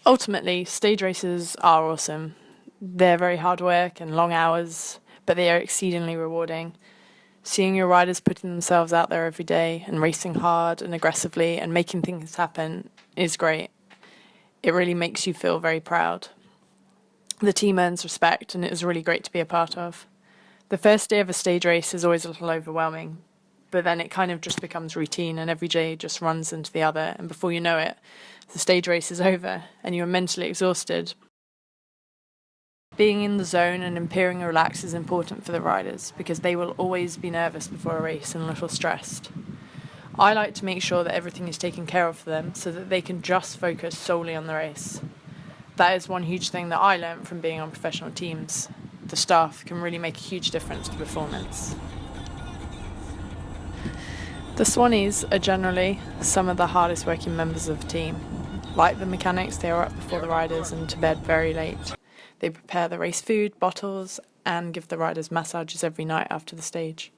Ultimately, stage races are awesome. They're very hard work and long hours, but they are exceedingly rewarding. Seeing your riders putting themselves out there every day and racing hard and aggressively and making things happen is great. It really makes you feel very proud. The team earns respect, and it is really great to be a part of. The first day of a stage race is always a little overwhelming, but then it kind of just becomes routine and every day just runs into the other, and before you know it, the stage race is over and you're mentally exhausted. Being in the zone and appearing relaxed is important for the riders because they will always be nervous before a race and a little stressed. I like to make sure that everything is taken care of for them so that they can just focus solely on the race. That is one huge thing that I learned from being on professional teams. The staff can really make a huge difference to performance. The Swannies are generally some of the hardest working members of the team. Like the mechanics, they are up before the riders and to bed very late. They prepare the race food, bottles, and give the riders massages every night after the stage.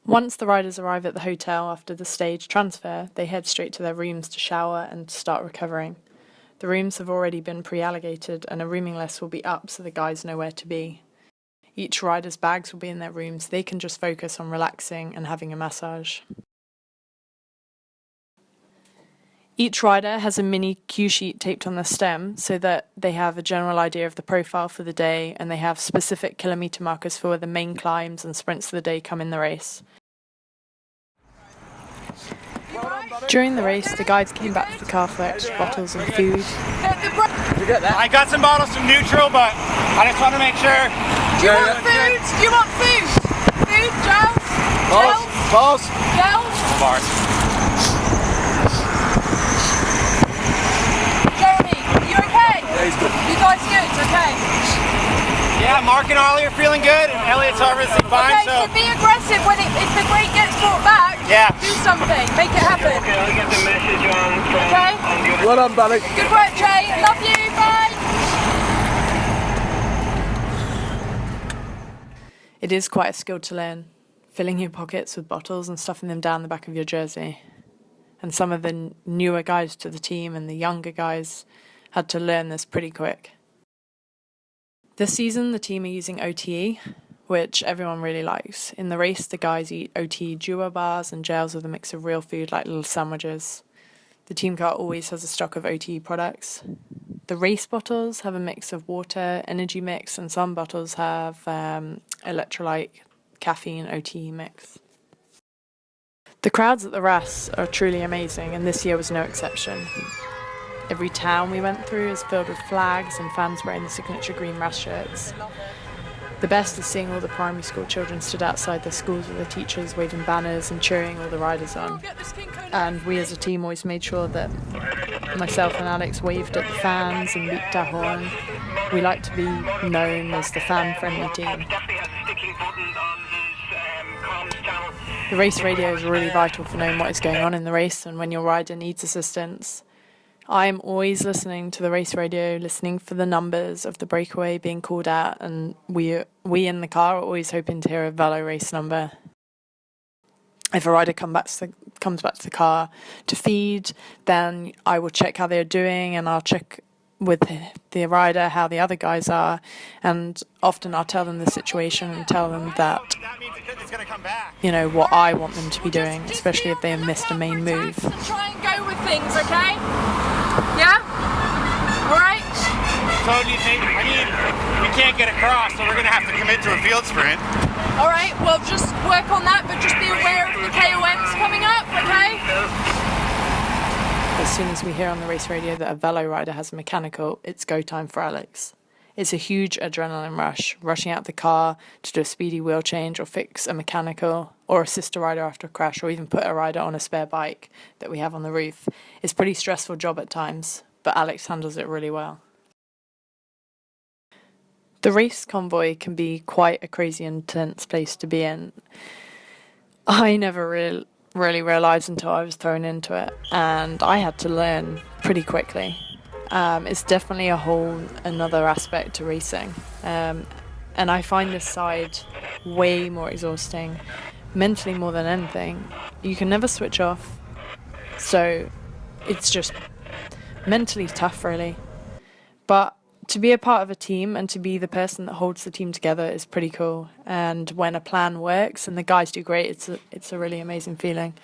Once the riders arrive at the hotel after the stage transfer, they head straight to their rooms to shower and to start recovering. The rooms have already been pre-allocated and a rooming list will be up so the guys know where to be. Each rider's bags will be in their rooms. They can just focus on relaxing and having a massage. Each rider has a mini cue sheet taped on the stem so that they have a general idea of the profile for the day, and they have specific kilometre markers for where the main climbs and sprints of the day come in the race. During the race, the guides came back to the car for extra bottles and food. I got some bottles from Neutral, but I just want to make sure. Do you want food? Do you want food? Food, gels? Balls. Gels? Bars. Jeremy, are you okay? Yeah, he's good. You guys good? Okay. Yeah, Mark and Ollie are feeling good, and Elliot's obviously fine. Okay, so be aggressive when if the brake gets brought back. Yeah. Do something. Make it happen. Okay, I'll get the message on from Okay. on the Well done, buddy. Good work, Jay. Love you. Bye. It is quite a skill to learn, filling your pockets with bottles and stuffing them down the back of your jersey. And some of the newer guys to the team and the younger guys had to learn this pretty quick. This season, the team are using OTE, which everyone really likes. In the race, the guys eat OTE duo bars and gels with a mix of real food like little sandwiches. The team car always has a stock of OTE products. The race bottles have a mix of water, energy mix, and some bottles have electrolyte, caffeine, OTE mix. The crowds at the Ras are truly amazing, and this year was no exception. Every town we went through is filled with flags and fans wearing the signature green Ras shirts. The best is seeing all the primary school children stood outside their schools with their teachers waving banners and cheering all the riders on. And we as a team always made sure that myself and Alex waved at the fans and beeped our horn. We like to be known as the fan-friendly team. The race radio is really vital for knowing what is going on in the race and when your rider needs assistance. I am always listening to the race radio, listening for the numbers of the breakaway being called out, and we in the car are always hoping to hear a Velo race number. If a rider comes back to the car to feed, then I will check how they're doing, and I'll check with the rider how the other guys are, and often I'll tell them the situation and tell them that, you know, what I want them to be doing, especially if they have missed a main move. Try and go with things, okay? Yeah? Alright? So do you think, I mean, we can't get across, so we're going to have to commit to a field sprint. Alright, well just work on that, but just be aware of the KOMs coming up, okay? As soon as we hear on the race radio that a Velo rider has a mechanical, it's go time for Alex. It's a huge adrenaline rush, rushing out the car to do a speedy wheel change or fix a mechanical or assist a rider after a crash or even put a rider on a spare bike that we have on the roof. It's a pretty stressful job at times, but Alex handles it really well. The race convoy can be quite a crazy intense place to be in. I never really realised until I was thrown into it, and I had to learn pretty quickly. It's definitely a whole another aspect to racing, and I find this side way more exhausting, mentally more than anything. You can never switch off, so it's just mentally tough, really. But to be a part of a team and to be the person that holds the team together is pretty cool. And when a plan works and the guys do great, it's a really amazing feeling.